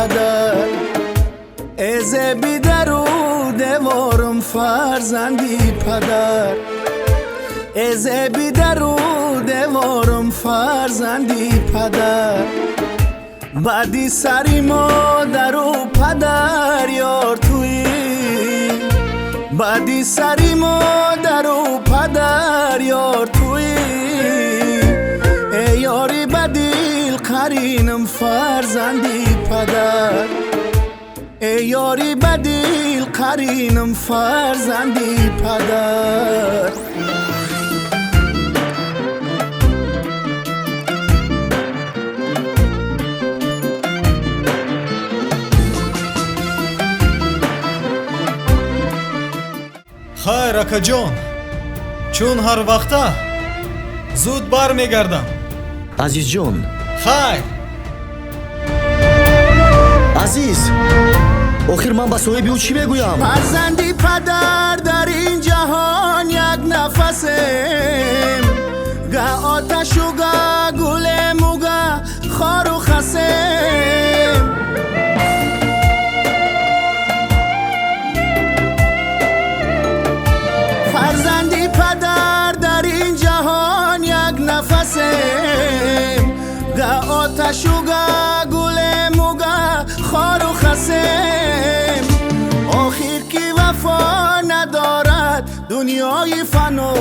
پدر از بی درو دوارم فرزندی پدر از بی درو دوارم فرزندی پدر بعدی سری مادر و پدر یار توی بعدی سری مادر و پدر یار توی ای یاری بدیل قرینم فرزندی پدر ای یاری بدیل قرینم فرزندی پدر خیر اکا جان، چون هر وقتا زود بر میگردم. عزیز جان. خیر عزیز، آخر من با صاحبی او چی بگویم؟ فرزندی پدر در این جهان یک نفسم گه آتش و گه گلم و گه خار و خسم فرزندی پدر در این جهان یک نفسم گه آتش و گه گلم و گه خار و خسم آخر کی وفا ندارد دنیای فنا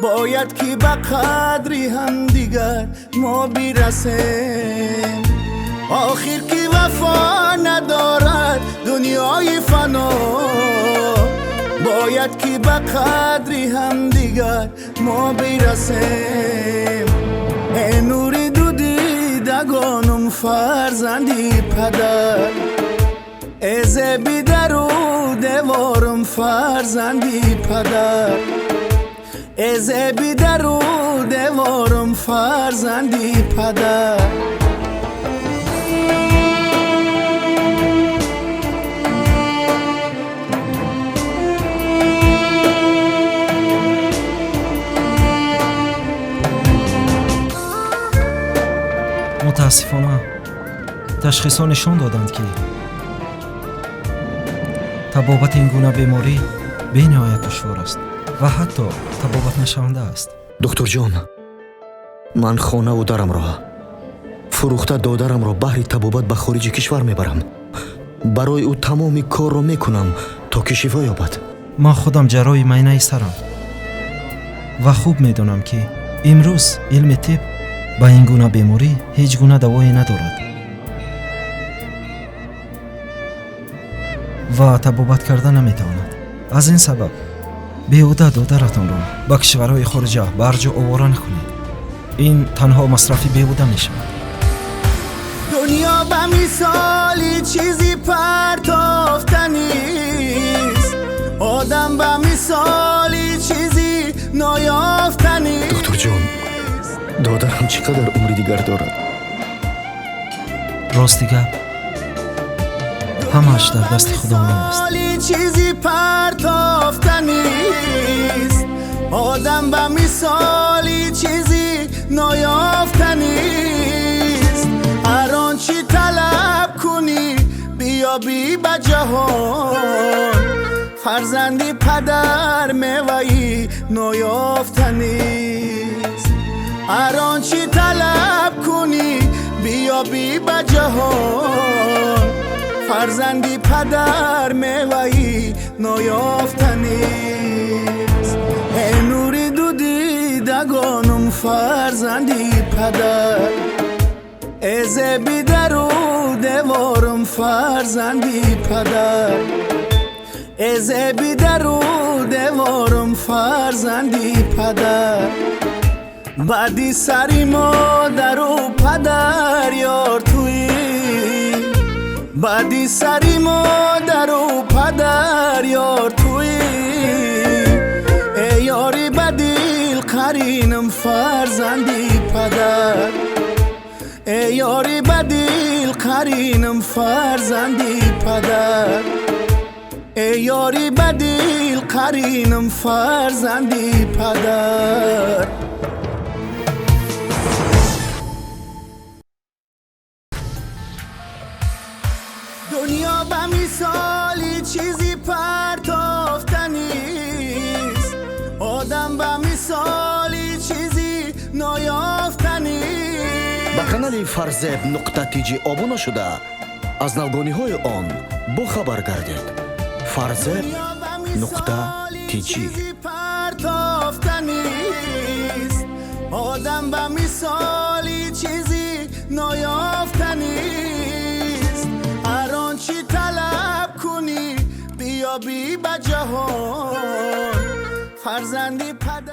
باید که به قدری هم دیگر ما برسیم آخر کی وفا ندارد دنیای فنا باید که به قدری هم دیگر ما برسیم ای نوری دو دیدگانم فرزندی پدر از بی درو دوارم فرزندی پدر از بی درو دوارم فرزندی پدر متاسفانه تشخیص ها نشان دادند که طبابت این گونه بیماری به نهایت دشوار است و حتی طبابت نشونده است. دکتر جان، من خانه و درم را فروخته دادرم را بهر طبابت به خارج کشور میبرم. برای او تمامی کار را میکنم تا که شفا یابد. من خودم جراح معاینه سرم و خوب میدونم که امروز علم طب با این گونه بیماری هیچ گونه دوایی ندارد و طبابت کردن نمیتواند. از این سبب بیهوده دادرتان را به کشورهای خارجه برجا آواره نکنید. این تنها مصرفی بیهوده میشود. دنیا به مثالی چیزی پرتافتنیست آدم به مثالی چیزی نایافتنیست. دکتر جان، دادرم چقدر عمری دیگر دارد؟ راست دیگر همه‌اش در دست خداوند است. چیزی پرتافتنیست آدم به مثالی چیزی نایافتنیست هر آنچه طلب کنی بیابی به جهان فرزندی پدر میوهی نایافتنیست هر آنچه طلب کنی بیابی به جهان فرزندی پدر میوهی نایافتنیست ای نوری دو دیدگانم فرزندی پدر از بی درو دوارم فرزندی پدر از بی درو دوارم فرزندی پدر بعدی سری مادر و پدر یار توی بعدی سری مادر و پدر یار توی ای یاری بدیل قرینم فرزندی پدر ای یاری بدیل قرینم فرزندی پدر ای یاری بدیل قرینم فرزندی پدر канали Фарзеб нуқта тиҷи обуна шуда аз навгониҳои он бохабар гардед. Фарзеб нуқта тиҷи. آدم به مثالی چیزی نایافتنیست هر آنچه طلب کنی بیابی به جهان فرزندی پدر